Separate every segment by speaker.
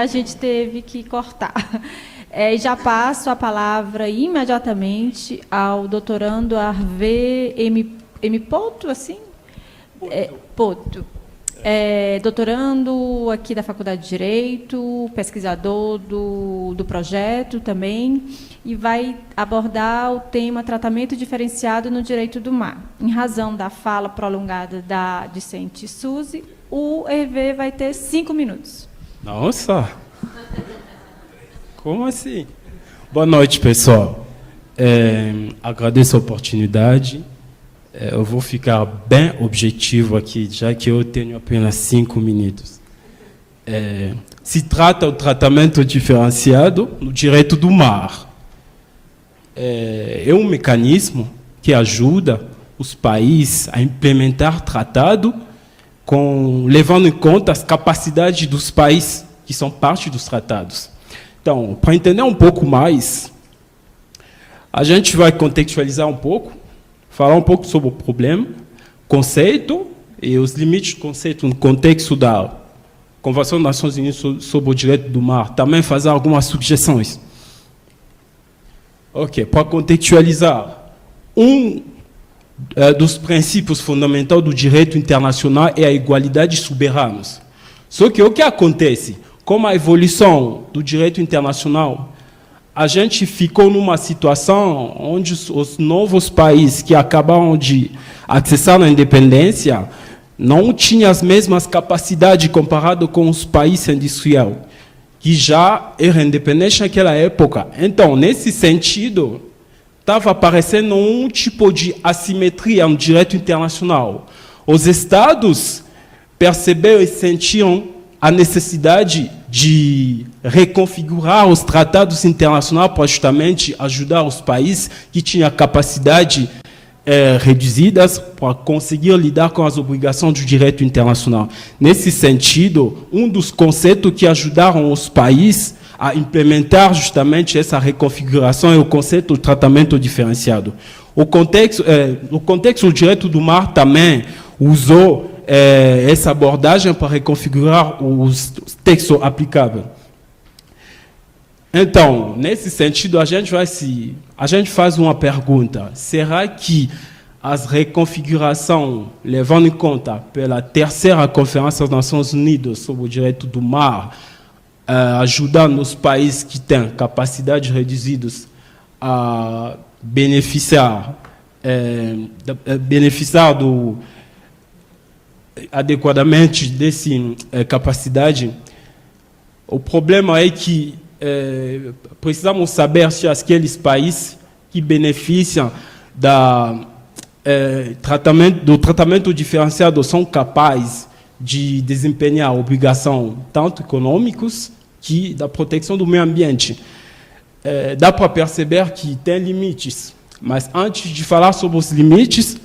Speaker 1: A gente teve que cortar. E já passo a palavra imediatamente ao doutorando Harvey M. Poto, assim? Poto. Doutorando aqui da Faculdade de Direito, pesquisador do projeto também, e vai abordar o tema tratamento diferenciado no direito do mar. Em razão da fala prolongada da discente Suzy, o Hervé vai ter 5 minutos.
Speaker 2: Nossa! Como assim? Boa noite, pessoal. Agradeço a oportunidade. Eu vou ficar bem objetivo aqui, já que eu tenho apenas 5 minutos. Se trata do tratamento diferenciado no direito do mar. É um mecanismo que ajuda os países a implementar tratado levando em conta as capacidades dos países que são parte dos tratados. Então, para entender um pouco mais, a gente vai contextualizar um pouco, falar um pouco sobre o problema, conceito e os limites do conceito no contexto da Convenção das Nações Unidas sobre o Direito do Mar. Também fazer algumas sugestões. Ok, para contextualizar, dos princípios fundamentais do direito internacional é a igualdade de soberanos. Só que o que acontece? Com a evolução do direito internacional, a gente ficou numa situação onde os novos países que acabaram de acessar a independência não tinham as mesmas capacidades comparadas com os países industriais, que já eram independentes naquela época. Então, nesse sentido, estava aparecendo um tipo de assimetria no direito internacional. Os Estados perceberam e sentiram a necessidade de reconfigurar os tratados internacionais para justamente ajudar os países que tinham capacidade reduzidas para conseguir lidar com as obrigações do direito internacional. Nesse sentido, um dos conceitos que ajudaram os países a implementar justamente essa reconfiguração é o conceito do tratamento diferenciado. O contexto do direito do mar também usou essa abordagem para reconfigurar os textos aplicáveis. Então, nesse sentido, a gente faz uma pergunta: será que as reconfigurações, levando em conta pela terceira Conferência das Nações Unidas sobre o Direito do Mar, ajudando os países que têm capacidades reduzidas a beneficiar adequadamente dessa capacidade? O problema é que precisamos saber se aqueles países que beneficiam do tratamento diferenciado são capazes de desempenhar obrigações tanto econômicas que da proteção do meio ambiente. Dá para perceber que tem limites, mas antes de falar sobre os limites,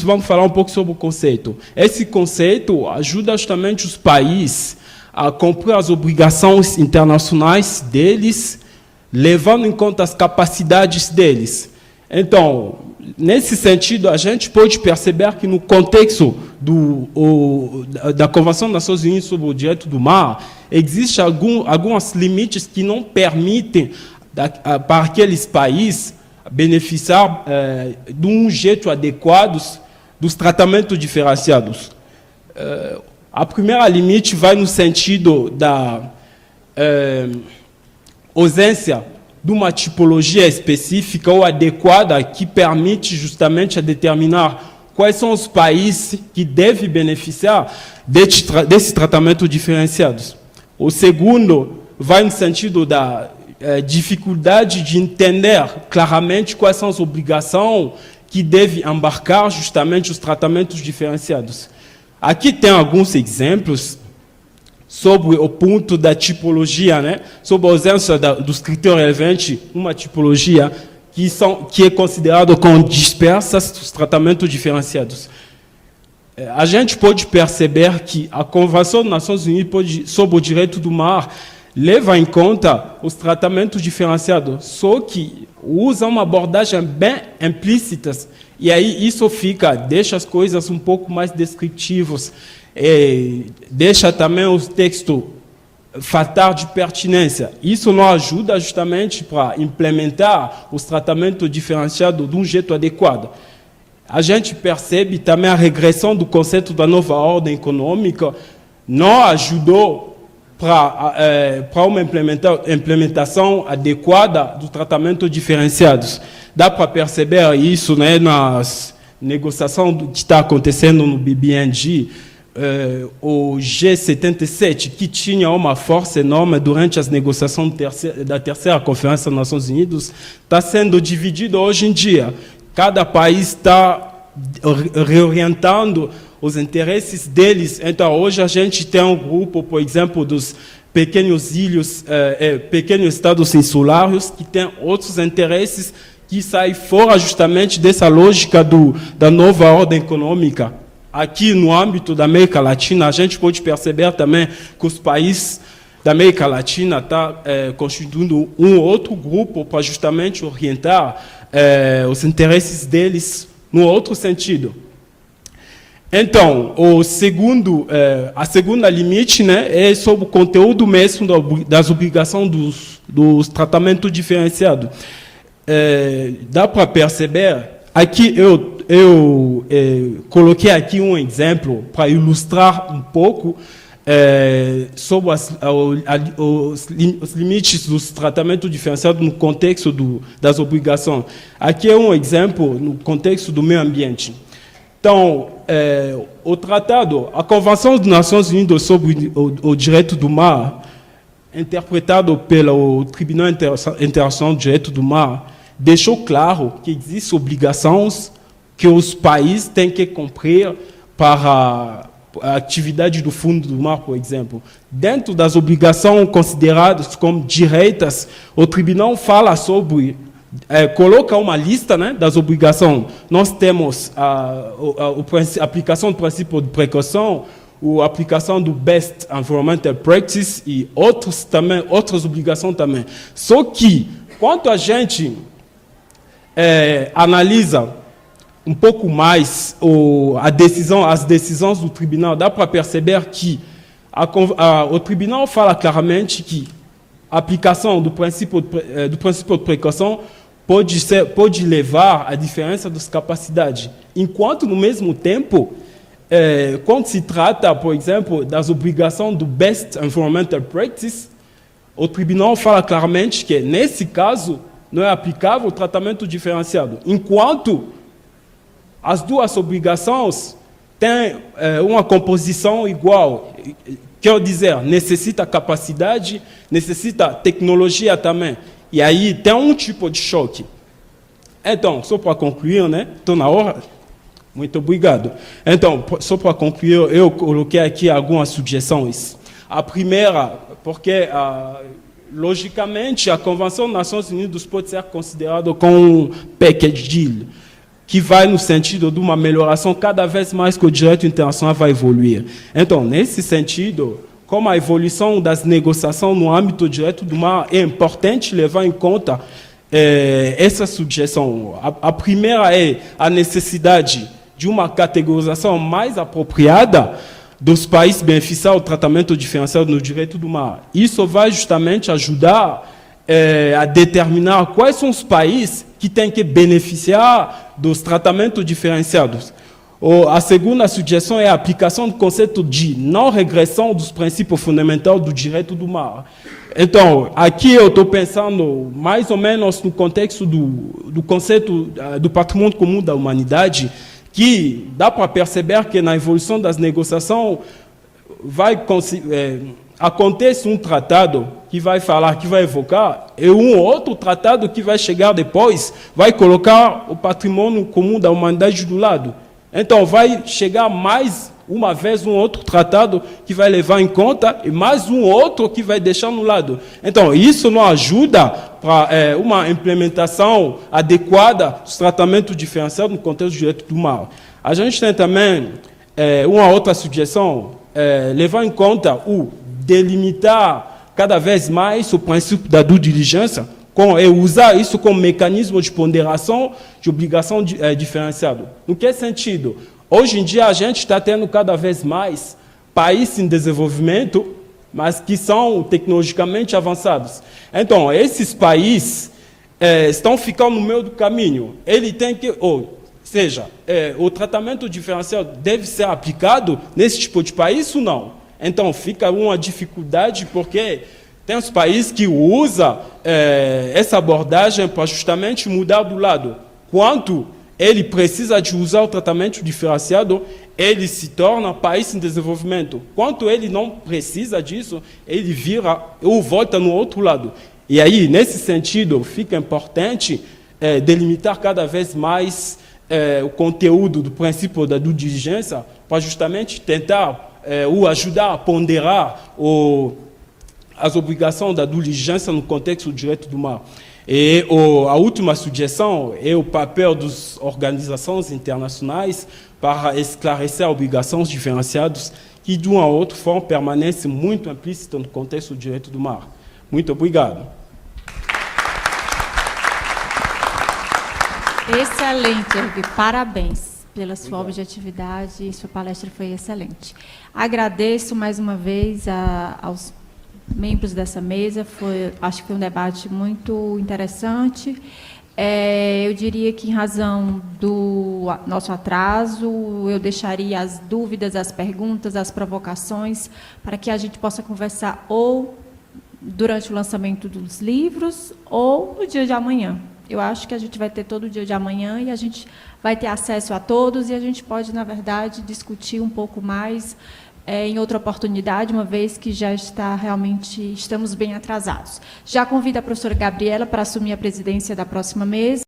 Speaker 2: vamos falar um pouco sobre o conceito. Esse conceito ajuda justamente os países a cumprir as obrigações internacionais deles, levando em conta as capacidades deles. Então, nesse sentido, a gente pode perceber que no contexto da Convenção das Nações Unidas sobre o Direito do Mar, existem alguns limites que não permitem para aqueles países beneficiar de um jeito adequado dos tratamentos diferenciados. A primeira limite vai no sentido da ausência de uma tipologia específica ou adequada que permite justamente a determinar quais são os países que devem beneficiar desse tratamento diferenciado. O segundo vai no sentido da dificuldade de entender claramente quais são as obrigações que devem embarcar justamente os tratamentos diferenciados. Aqui tem alguns exemplos sobre o ponto da tipologia, né? Sobre a ausência dos critérios relevantes, uma tipologia que é considerada como dispersas dos tratamentos diferenciados. A gente pode perceber que a Convenção das Nações Unidas sobre o Direito do Mar leva em conta os tratamentos diferenciados, só que usa uma abordagem bem implícita, e aí isso deixa as coisas um pouco mais descritivas, deixa também os textos fator de pertinência. Isso não ajuda justamente para implementar os tratamentos diferenciados de um jeito adequado. A gente percebe também a regressão do conceito da nova ordem econômica não ajudou para uma implementação adequada do tratamento diferenciados. Dá para perceber isso, né, nas negociações que está acontecendo no BBNG, o G77, que tinha uma força enorme durante as negociações da terceira Conferência das Nações Unidas, está sendo dividido hoje em dia. Cada país está reorientando os interesses deles. Então, hoje a gente tem um grupo, por exemplo, dos pequenos ilhos, pequenos estados insulares, que têm outros interesses que saem fora justamente dessa lógica da nova ordem econômica. Aqui no âmbito da América Latina, a gente pode perceber também que os países da América Latina estão constituindo um outro grupo para justamente orientar os interesses deles no outro sentido. Então, a segunda limite, né, é sobre o conteúdo mesmo das obrigações dos tratamentos diferenciados. Dá para perceber, aqui eu coloquei aqui um exemplo para ilustrar um pouco sobre os limites dos tratamentos diferenciados no contexto das obrigações. Aqui é um exemplo no contexto do meio ambiente. Então, o tratado, a Convenção das Nações Unidas sobre o Direito do Mar, interpretado pelo Tribunal Internacional do Direito do Mar, deixou claro que existem obrigações que os países têm que cumprir para a atividade do fundo do mar, por exemplo. Dentro das obrigações consideradas como direitas, o tribunal fala sobre, coloca uma lista, né, das obrigações. Nós temos a aplicação do princípio de precaução, a aplicação do Best Environmental Practice e outras obrigações também. Só que, quando a gente analisa um pouco mais as decisões do tribunal, dá para perceber que o tribunal fala claramente que a aplicação do princípio de precaução pode levar à diferença das capacidades, enquanto, no mesmo tempo, quando se trata, por exemplo, das obrigações do Best Environmental Practice, o tribunal fala claramente que, nesse caso, não é aplicável o tratamento diferenciado, enquanto as duas obrigações têm uma composição igual. Quer dizer, necessita capacidade, necessita tecnologia também. E aí tem um tipo de choque. Então, só para concluir, né? Estou na hora. Muito obrigado. Então, só para concluir, eu coloquei aqui algumas sugestões. A primeira, porque, logicamente, a Convenção das Nações Unidas pode ser considerada como um package deal, que vai no sentido de uma melhoração cada vez mais que o direito internacional vai evoluir. Então, nesse sentido, como a evolução das negociações no âmbito do direito do mar, é importante levar em conta essa sugestão. A primeira é a necessidade de uma categorização mais apropriada dos países beneficiados do tratamento diferenciado no direito do mar. Isso vai justamente ajudar a determinar quais são os países que têm que beneficiar dos tratamentos diferenciados. A segunda sugestão é a aplicação do conceito de não regressão dos princípios fundamentais do direito do mar. Então, aqui eu estou pensando mais ou menos no contexto do conceito do patrimônio comum da humanidade, que dá para perceber que na evolução das negociações acontece um tratado que vai falar, que vai evocar, e um outro tratado que vai chegar depois, vai colocar o patrimônio comum da humanidade do lado. Então, vai chegar mais uma vez um outro tratado que vai levar em conta e mais um outro que vai deixar no lado. Então, isso não ajuda para uma implementação adequada dos tratamentos diferenciados no contexto do direito do mar. A gente tem também uma outra sugestão, levar em conta o delimitar cada vez mais o princípio da due diligência, usar isso como mecanismo de ponderação de obrigação diferenciado. No que sentido? Hoje em dia, a gente está tendo cada vez mais países em desenvolvimento mas que são tecnologicamente avançados. Então, esses países estão ficando no meio do caminho. Ele tem que, ou seja, o tratamento diferencial deve ser aplicado nesse tipo de país ou não? Então, fica uma dificuldade, porque tem os países que usam essa abordagem para justamente mudar do lado. Quanto ele precisa de usar o tratamento diferenciado, ele se torna país em desenvolvimento. Quanto ele não precisa disso, ele vira ou volta no outro lado. E aí, nesse sentido, fica importante delimitar cada vez mais o conteúdo do princípio da due diligência para justamente tentar ou ajudar a ponderar as obrigações da due diligência no contexto do direito do mar. E a última sugestão é o papel das organizações internacionais para esclarecer obrigações diferenciadas que, de uma ou outra forma, permanecem muito implícitas no contexto do direito do mar. Muito obrigado.
Speaker 1: Excelente, Ergue. Parabéns pela sua objetividade e sua palestra foi excelente. Agradeço mais uma vez aos membros dessa mesa, acho que foi um debate muito interessante. Eu diria que, em razão do nosso atraso, eu deixaria as dúvidas, as perguntas, as provocações, para que a gente possa conversar ou durante o lançamento dos livros ou no dia de amanhã. Eu acho que a gente vai ter todo o dia de amanhã e a gente vai ter acesso a todos e a gente pode, na verdade, discutir um pouco mais em outra oportunidade, uma vez que já estamos bem atrasados. Já convido a professora Gabriela para assumir a presidência da próxima mesa.